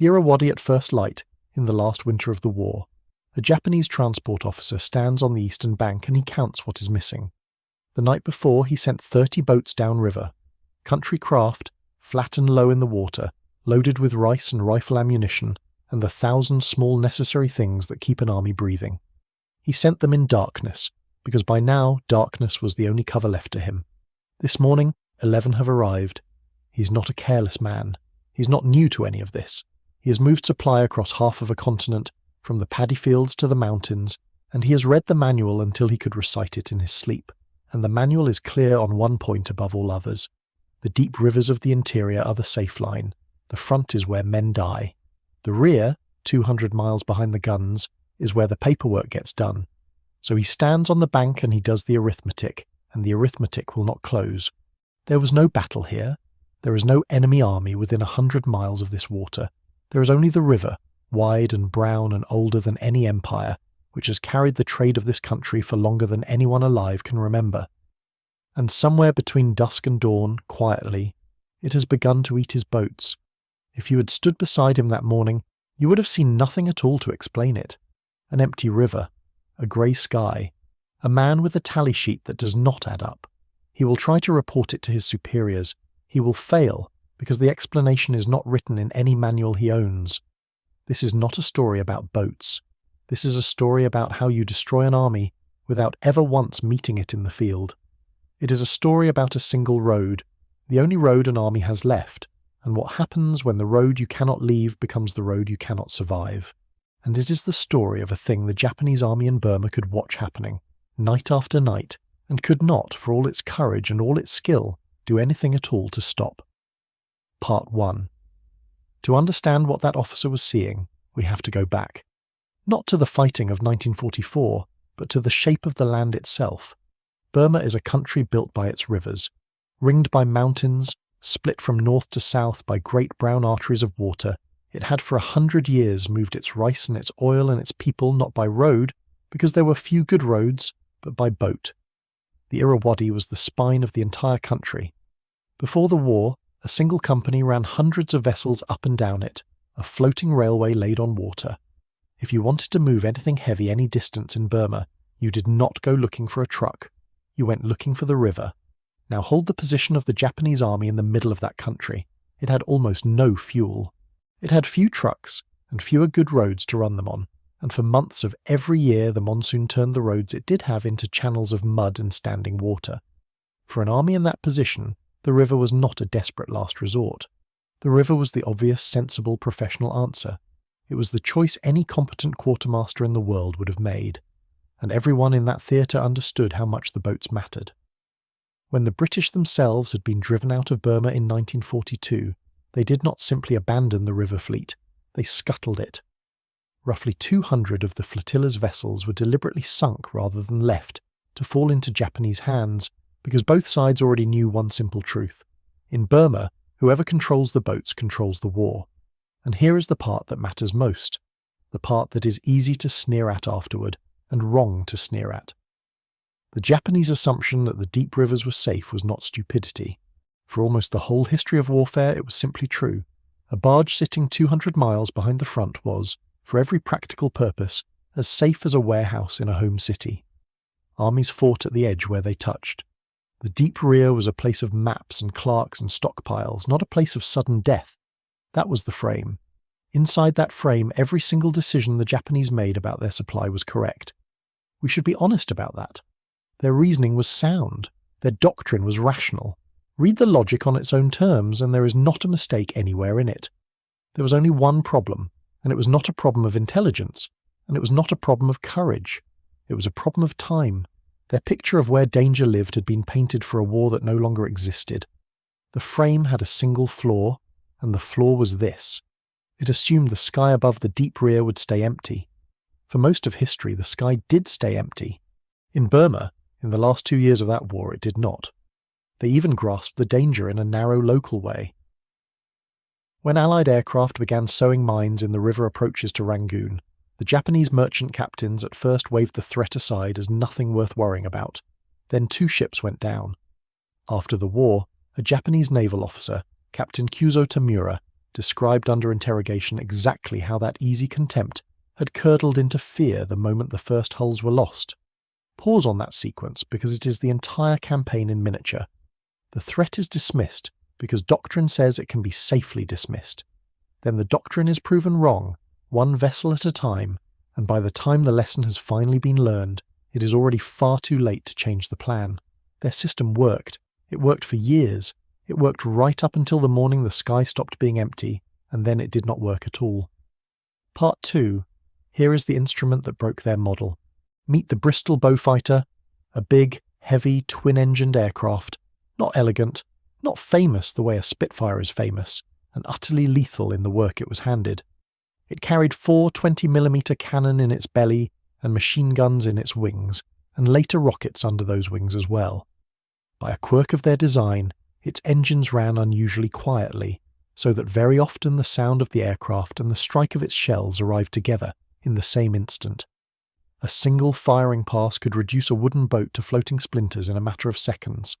The Irrawaddy at first light, in the last winter of the war. A Japanese transport officer stands on the eastern bank and he counts what is missing. The night before he sent 30 boats downriver, country craft, flat and low in the water, loaded with rice and rifle ammunition, and the 1,000 small necessary things that keep an army breathing. He sent them in darkness, because by now darkness was the only cover left to him. This morning, 11 have arrived. He's not a careless man. He's not new to any of this. He has moved supply across half of a continent, from the paddy fields to the mountains, and he has read the manual until he could recite it in his sleep. And the manual is clear on one point above all others. The deep rivers of the interior are the safe line. The front is where men die. The rear, 200 miles behind the guns, is where the paperwork gets done. So he stands on the bank and he does the arithmetic, and the arithmetic will not close. There was no battle here. There is no enemy army within 100 miles of this water. There is only the river, wide and brown and older than any empire, which has carried the trade of this country for longer than anyone alive can remember. And somewhere between dusk and dawn, quietly, it has begun to eat his boats. If you had stood beside him that morning, you would have seen nothing at all to explain it. An empty river, a grey sky, a man with a tally sheet that does not add up. He will try to report it to his superiors. He will fail, because the explanation is not written in any manual he owns. This is not a story about boats. This is a story about how you destroy an army without ever once meeting it in the field. It is a story about a single road, the only road an army has left, and what happens when the road you cannot leave becomes the road you cannot survive. And it is the story of a thing the Japanese army in Burma could watch happening, night after night, and could not, for all its courage and all its skill, do anything at all to stop. Part 1. To understand what that officer was seeing, we have to go back. Not to the fighting of 1944, but to the shape of the land itself. Burma is a country built by its rivers, ringed by mountains, split from north to south by great brown arteries of water. It had for 100 years moved its rice and its oil and its people not by road, because there were few good roads, but by boat. The Irrawaddy was the spine of the entire country. Before the war, a single company ran hundreds of vessels up and down it, a floating railway laid on water. If you wanted to move anything heavy any distance in Burma, you did not go looking for a truck. You went looking for the river. Now hold the position of the Japanese army in the middle of that country. It had almost no fuel. It had few trucks and fewer good roads to run them on, and for months of every year the monsoon turned the roads it did have into channels of mud and standing water. For an army in that position, the river was not a desperate last resort. The river was the obvious, sensible, professional answer. It was the choice any competent quartermaster in the world would have made, and everyone in that theatre understood how much the boats mattered. When the British themselves had been driven out of Burma in 1942, they did not simply abandon the river fleet, they scuttled it. Roughly 200 of the flotilla's vessels were deliberately sunk rather than left, to fall into Japanese hands, because both sides already knew one simple truth. In Burma, whoever controls the boats controls the war. And here is the part that matters most, the part that is easy to sneer at afterward, and wrong to sneer at. The Japanese assumption that the deep rivers were safe was not stupidity. For almost the whole history of warfare it was simply true. A barge sitting 200 miles behind the front was, for every practical purpose, as safe as a warehouse in a home city. Armies fought at the edge where they touched. The deep rear was a place of maps and clerks and stockpiles, not a place of sudden death. That was the frame. Inside that frame, every single decision the Japanese made about their supply was correct. We should be honest about that. Their reasoning was sound. Their doctrine was rational. Read the logic on its own terms, and there is not a mistake anywhere in it. There was only one problem, and it was not a problem of intelligence, and it was not a problem of courage. It was a problem of time. Their picture of where danger lived had been painted for a war that no longer existed. The frame had a single flaw, and the flaw was this. It assumed the sky above the deep rear would stay empty. For most of history, the sky did stay empty. In Burma, in the last 2 years of that war, it did not. They even grasped the danger in a narrow local way. When Allied aircraft began sowing mines in the river approaches to Rangoon, the Japanese merchant captains at first waved the threat aside as nothing worth worrying about. Then 2 ships went down. After the war, a Japanese naval officer, Captain Kuzo Tamura, described under interrogation exactly how that easy contempt had curdled into fear the moment the first hulls were lost. Pause on that sequence because it is the entire campaign in miniature. The threat is dismissed because doctrine says it can be safely dismissed. Then the doctrine is proven wrong, one vessel at a time, and by the time the lesson has finally been learned, it is already far too late to change the plan. Their system worked. It worked for years. It worked right up until the morning the sky stopped being empty, and then it did not work at all. Part 2. Here is the instrument that broke their model. Meet the Bristol Beaufighter, a big, heavy, twin-engined aircraft, not elegant, not famous the way a Spitfire is famous, and utterly lethal in the work it was handed. It carried 4 20mm cannon in its belly and machine guns in its wings, and later rockets under those wings as well. By a quirk of their design, its engines ran unusually quietly, so that very often the sound of the aircraft and the strike of its shells arrived together in the same instant. A single firing pass could reduce a wooden boat to floating splinters in a matter of seconds.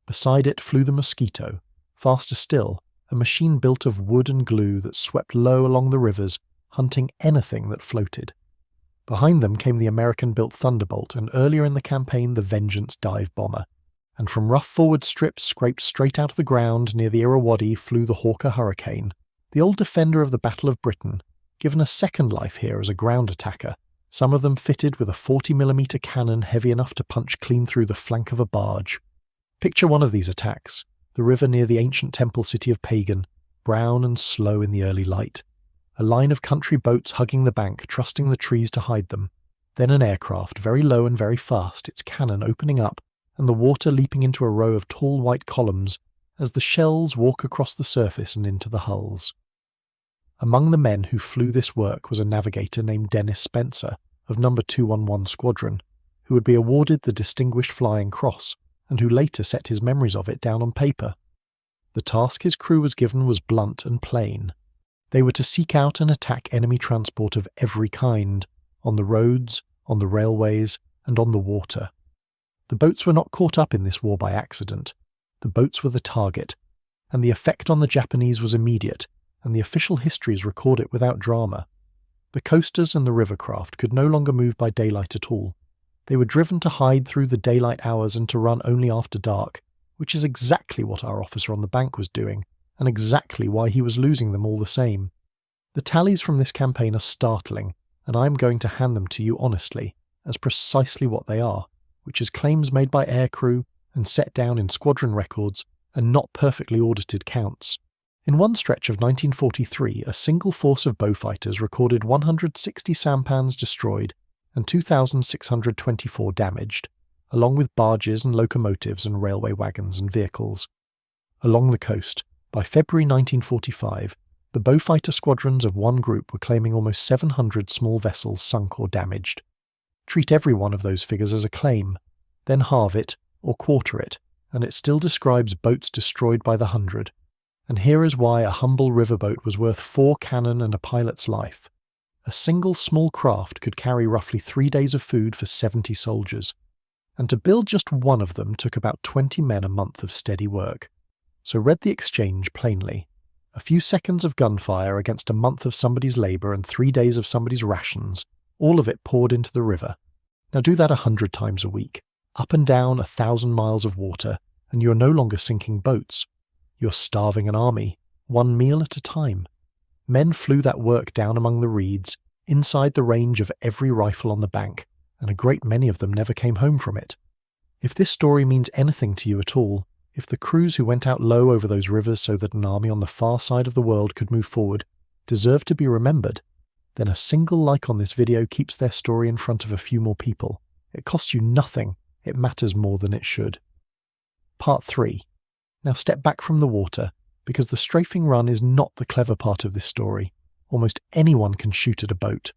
Beside it flew the Mosquito, faster still, a machine built of wood and glue that swept low along the rivers, hunting anything that floated. Behind them came the American-built Thunderbolt and earlier in the campaign the Vengeance dive bomber. And from rough forward strips scraped straight out of the ground near the Irrawaddy flew the Hawker Hurricane, the old defender of the Battle of Britain, given a second life here as a ground attacker, some of them fitted with a 40mm cannon heavy enough to punch clean through the flank of a barge. Picture one of these attacks, the river near the ancient temple city of Pagan, brown and slow in the early light. A line of country boats hugging the bank, trusting the trees to hide them. Then an aircraft, very low and very fast, its cannon opening up, and the water leaping into a row of tall white columns as the shells walk across the surface and into the hulls. Among the men who flew this work was a navigator named Dennis Spencer of No. 211 Squadron, who would be awarded the Distinguished Flying Cross, and who later set his memories of it down on paper. The task his crew was given was blunt and plain. They were to seek out and attack enemy transport of every kind, on the roads, on the railways, and on the water. The boats were not caught up in this war by accident. The boats were the target, and the effect on the Japanese was immediate, and the official histories record it without drama. The coasters and the rivercraft could no longer move by daylight at all. They were driven to hide through the daylight hours and to run only after dark, which is exactly what our officer on the bank was doing, and exactly why he was losing them all the same. The tallies from this campaign are startling, and I am going to hand them to you honestly, as precisely what they are, which is claims made by aircrew and set down in squadron records and not perfectly audited counts. In one stretch of 1943, a single force of Beaufighters recorded 160 sampans destroyed and 2,624 damaged, along with barges and locomotives and railway wagons and vehicles. Along the coast, by February 1945, the Beaufighter squadrons of one group were claiming almost 700 small vessels sunk or damaged. Treat every one of those figures as a claim, then halve it or quarter it, and it still describes boats destroyed by the hundred. And here is why a humble riverboat was worth 4 cannon and a pilot's life. A single small craft could carry roughly 3 days of food for 70 soldiers, and to build just one of them took about 20 men a month of steady work. So read the exchange plainly. A few seconds of gunfire against a month of somebody's labour and 3 days of somebody's rations, all of it poured into the river. Now do that 100 times a week, up and down 1,000 miles of water, and you're no longer sinking boats. You're starving an army, one meal at a time. Men flew that work down among the reeds, inside the range of every rifle on the bank, and a great many of them never came home from it. If this story means anything to you at all, if the crews who went out low over those rivers so that an army on the far side of the world could move forward deserve to be remembered, then a single like on this video keeps their story in front of a few more people. It costs you nothing. It matters more than it should. Part 3. Now step back from the water, because the strafing run is not the clever part of this story. Almost anyone can shoot at a boat.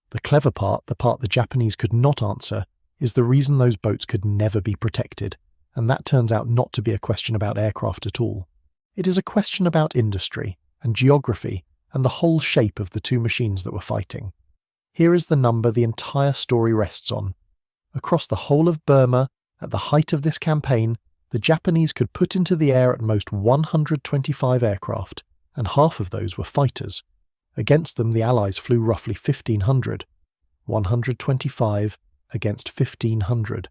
The clever part, the part the Japanese could not answer, is the reason those boats could never be protected, and that turns out not to be a question about aircraft at all. It is a question about industry and geography and the whole shape of the two machines that were fighting. Here is the number the entire story rests on. Across the whole of Burma, at the height of this campaign, the Japanese could put into the air at most 125 aircraft, and half of those were fighters. Against them the Allies flew roughly 1,500. 125 against 1,500.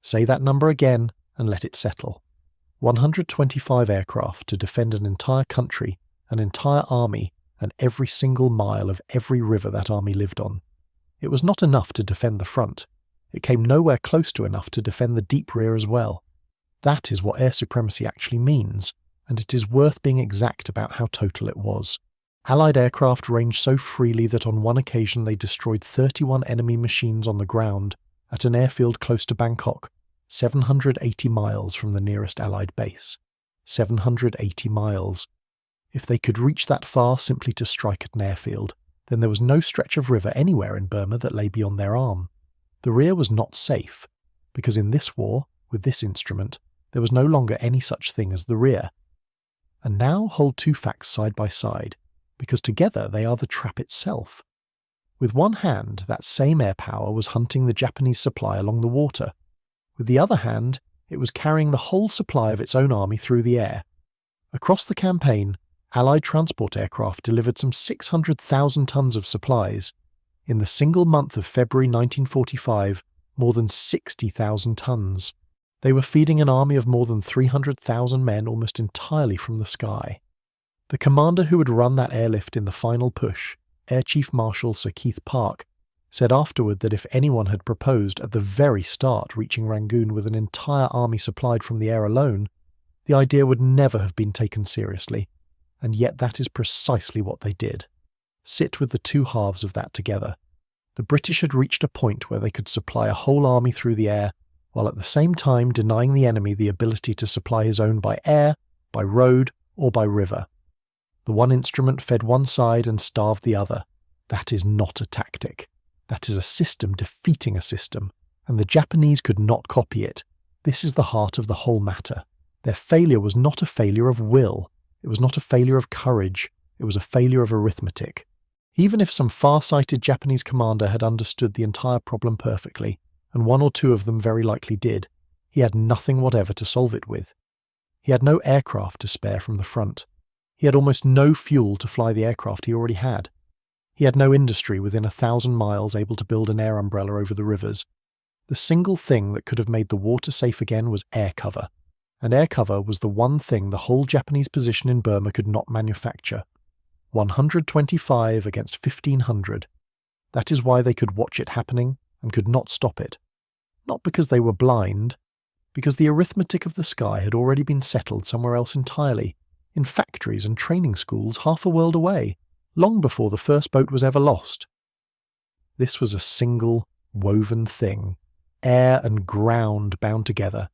Say that number again and let it settle. 125 aircraft to defend an entire country, an entire army, and every single mile of every river that army lived on. It was not enough to defend the front. It came nowhere close to enough to defend the deep rear as well. That is what air supremacy actually means, and it is worth being exact about how total it was. Allied aircraft ranged so freely that on one occasion they destroyed 31 enemy machines on the ground at an airfield close to Bangkok, 780 miles from the nearest Allied base. 780 miles. If they could reach that far simply to strike at an airfield, then there was no stretch of river anywhere in Burma that lay beyond their arm. The rear was not safe, because in this war, with this instrument, there was no longer any such thing as the rear. And now hold two facts side by side, because together they are the trap itself. With one hand, that same air power was hunting the Japanese supply along the water. With the other hand, it was carrying the whole supply of its own army through the air. Across the campaign, Allied transport aircraft delivered some 600,000 tons of supplies. In the single month of February 1945, more than 60,000 tons. They were feeding an army of more than 300,000 men almost entirely from the sky. The commander who would run that airlift in the final push, Air Chief Marshal Sir Keith Park, said afterward that if anyone had proposed at the very start reaching Rangoon with an entire army supplied from the air alone, the idea would never have been taken seriously, and yet that is precisely what they did. Sit with the two halves of that together. The British had reached a point where they could supply a whole army through the air, while at the same time denying the enemy the ability to supply his own by air, by road, or by river. The one instrument fed one side and starved the other. That is not a tactic. That is a system defeating a system, and the Japanese could not copy it. This is the heart of the whole matter. Their failure was not a failure of will. It was not a failure of courage. It was a failure of arithmetic. Even if some far-sighted Japanese commander had understood the entire problem perfectly, and one or two of them very likely did, he had nothing whatever to solve it with. He had no aircraft to spare from the front. He had almost no fuel to fly the aircraft he already had. He had no industry within 1,000 miles able to build an air umbrella over the rivers. The single thing that could have made the water safe again was air cover, and air cover was the one thing the whole Japanese position in Burma could not manufacture. 125 against 1,500. That is why they could watch it happening and could not stop it. Not because they were blind, because the arithmetic of the sky had already been settled somewhere else entirely, in factories and training schools half a world away, long before the first boat was ever lost. This was a single, woven thing, air and ground bound together,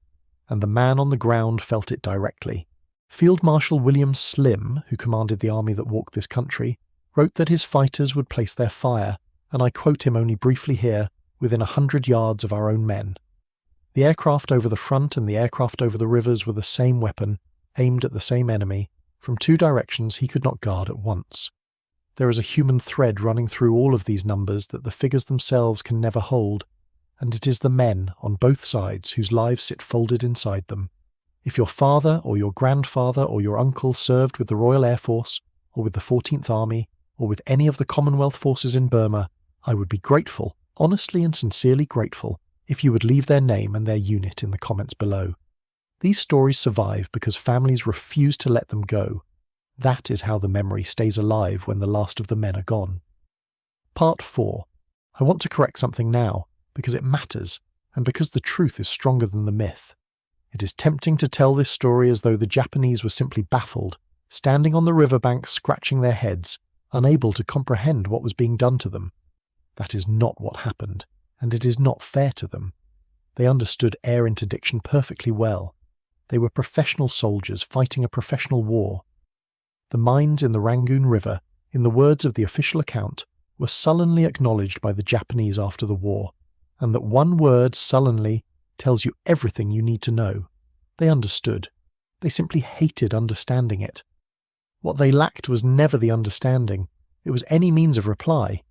and the man on the ground felt it directly. Field Marshal William Slim, who commanded the army that walked this country, wrote that his fighters would place their fire, and I quote him only briefly here, within 100 yards of our own men. The aircraft over the front and the aircraft over the rivers were the same weapon, aimed at the same enemy, from two directions he could not guard at once. There is a human thread running through all of these numbers that the figures themselves can never hold, and it is the men on both sides whose lives sit folded inside them. If your father or your grandfather or your uncle served with the Royal Air Force, or with the 14th Army, or with any of the Commonwealth forces in Burma, I would be grateful, honestly and sincerely grateful, if you would leave their name and their unit in the comments below. These stories survive because families refuse to let them go. That is how the memory stays alive when the last of the men are gone. Part 4. I want to correct something now, because it matters, and because the truth is stronger than the myth. It is tempting to tell this story as though the Japanese were simply baffled, standing on the riverbank scratching their heads, unable to comprehend what was being done to them. That is not what happened, and it is not fair to them. They understood air interdiction perfectly well. They were professional soldiers fighting a professional war. The mines in the Rangoon River, in the words of the official account, were sullenly acknowledged by the Japanese after the war, and that one word, sullenly, tells you everything you need to know. They understood. They simply hated understanding it. What they lacked was never the understanding. It was any means of reply.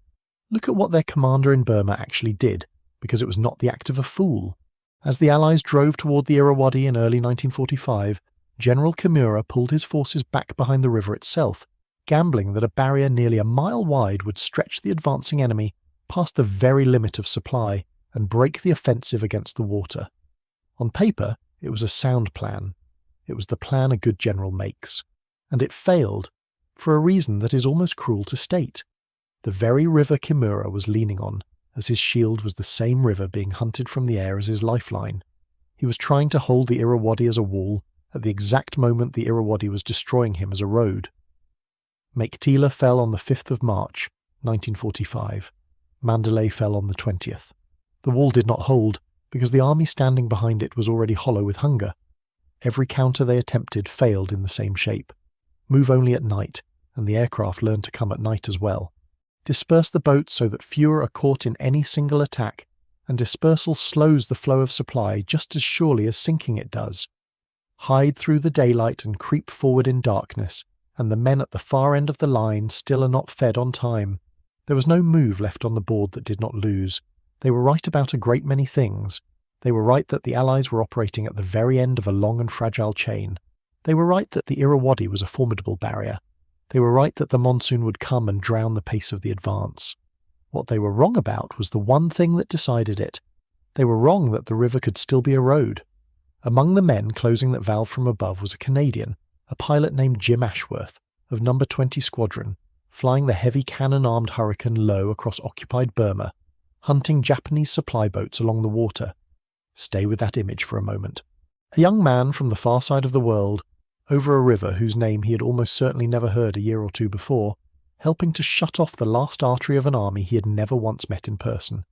Look at what their commander in Burma actually did, because it was not the act of a fool. As the Allies drove toward the Irrawaddy in early 1945, General Kimura pulled his forces back behind the river itself gambling that a barrier nearly a mile wide would stretch the advancing enemy past the very limit of supply and break the offensive against the water. On paper, it was a sound plan. It was the plan a good general makes. And it failed, for a reason that is almost cruel to state. The very river Kimura was leaning on, as his shield was the same river being hunted from the air as his lifeline. He was trying to hold the Irrawaddy as a wall at the exact moment the Irrawaddy was destroying him as a road. Meiktila fell on the 5th of March, 1945. Mandalay fell on the 20th. The wall did not hold, because the army standing behind it was already hollow with hunger. Every counter they attempted failed in the same shape. Move only at night, and the aircraft learned to come at night as well. Disperse the boats so that fewer are caught in any single attack, and dispersal slows the flow of supply just as surely as sinking it does. Hide through the daylight and creep forward in darkness, and the men at the far end of the line still are not fed on time. There was no move left on the board that did not lose. They were right about a great many things. They were right that the Allies were operating at the very end of a long and fragile chain. They were right that the Irrawaddy was a formidable barrier. They were right that the monsoon would come and drown the pace of the advance. What they were wrong about was the one thing that decided it. They were wrong that the river could still be a road. Among the men closing that valve from above was a Canadian, a pilot named Jim Ashworth, of No. 20 Squadron, flying the heavy cannon-armed Hurricane low across occupied Burma, hunting Japanese supply boats along the water. Stay with that image for a moment. A young man from the far side of the world, over a river whose name he had almost certainly never heard a year or two before, helping to shut off the last artery of an army he had never once met in person.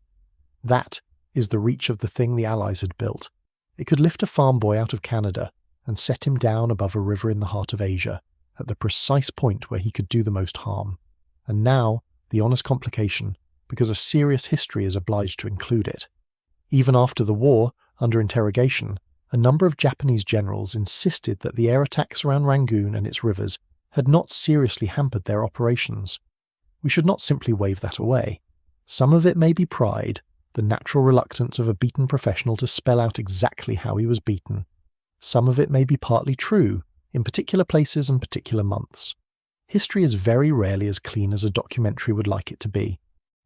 That is the reach of the thing the Allies had built. It could lift a farm boy out of Canada and set him down above a river in the heart of Asia, at the precise point where he could do the most harm. And now, the honest complication, because a serious history is obliged to include it. Even after the war, under interrogation, a number of Japanese generals insisted that the air attacks around Rangoon and its rivers had not seriously hampered their operations. We should not simply wave that away. Some of it may be pride, the natural reluctance of a beaten professional to spell out exactly how he was beaten. Some of it may be partly true, in particular places and particular months. History is very rarely as clean as a documentary would like it to be.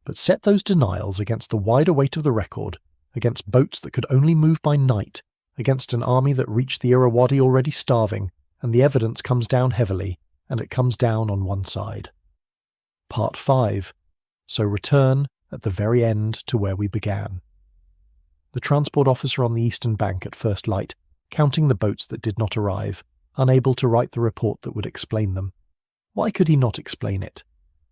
But set those denials against the wider weight of the record, against boats that could only move by night, against an army that reached the Irrawaddy already starving, and the evidence comes down heavily, and it comes down on one side. Part 5. So return, at the very end, to where we began. The transport officer on the eastern bank at first light, counting the boats that did not arrive, unable to write the report that would explain them. Why could he not explain it?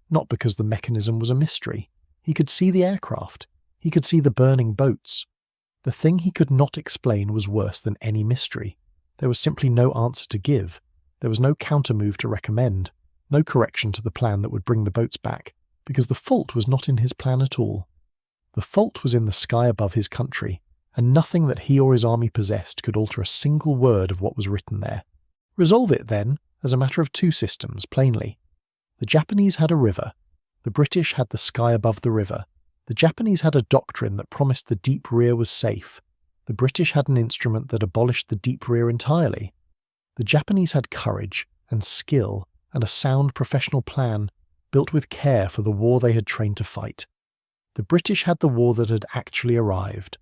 Not because the mechanism was a mystery. He could see the aircraft. He could see the burning boats. The thing he could not explain was worse than any mystery. There was simply no answer to give. There was no countermove to recommend, no correction to the plan that would bring the boats back, because the fault was not in his plan at all. The fault was in the sky above his country, and nothing that he or his army possessed could alter a single word of what was written there. Resolve it, then, as a matter of two systems, plainly. The Japanese had a river. The British had the sky above the river. The Japanese had a doctrine that promised the deep rear was safe. The British had an instrument that abolished the deep rear entirely. The Japanese had courage and skill and a sound professional plan, built with care for the war they had trained to fight. The British had the war that had actually arrived.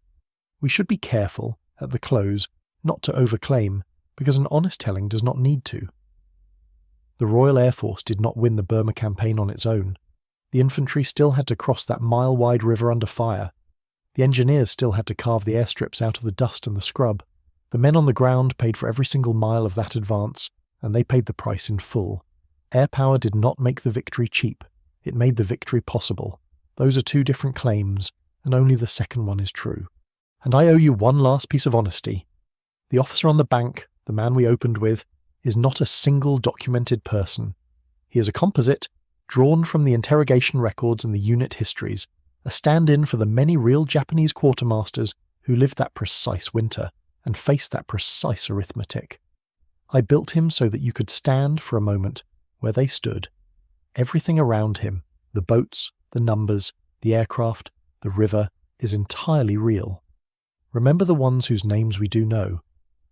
We should be careful, at the close, not to overclaim, because an honest telling does not need to. The Royal Air Force did not win the Burma campaign on its own. The infantry still had to cross that mile-wide river under fire. The engineers still had to carve the airstrips out of the dust and the scrub. The men on the ground paid for every single mile of that advance, and they paid the price in full. Air power did not make the victory cheap. It made the victory possible. Those are two different claims, and only the second one is true. And I owe you one last piece of honesty. The officer on the bank, the man we opened with, is not a single documented person. He is a composite, drawn from the interrogation records and the unit histories, a stand-in for the many real Japanese quartermasters who lived that precise winter and faced that precise arithmetic. I built him so that you could stand for a moment where they stood. Everything around him, the boats, the numbers, the aircraft, the river, is entirely real. Remember the ones whose names we do know.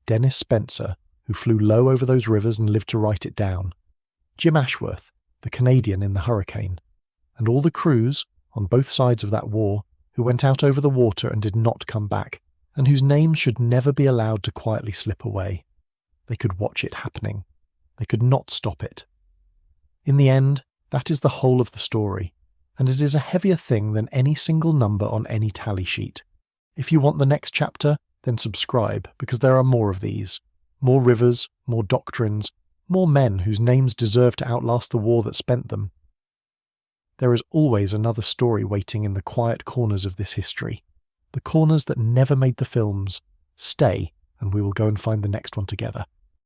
Dennis Spencer, who flew low over those rivers and lived to write it down. Jim Ashworth, the the Canadian in the hurricane, and all the crews, on both sides of that war, who went out over the water and did not come back, and whose names should never be allowed to quietly slip away. They could watch it happening. They could not stop it. In the end, that is the whole of the story, and it is a heavier thing than any single number on any tally sheet. If you want the next chapter, then subscribe, because there are more of these. More rivers, more doctrines, more men whose names deserve to outlast the war that spent them. There is always another story waiting in the quiet corners of this history. The corners that never made the films. Stay, and we will go and find the next one together.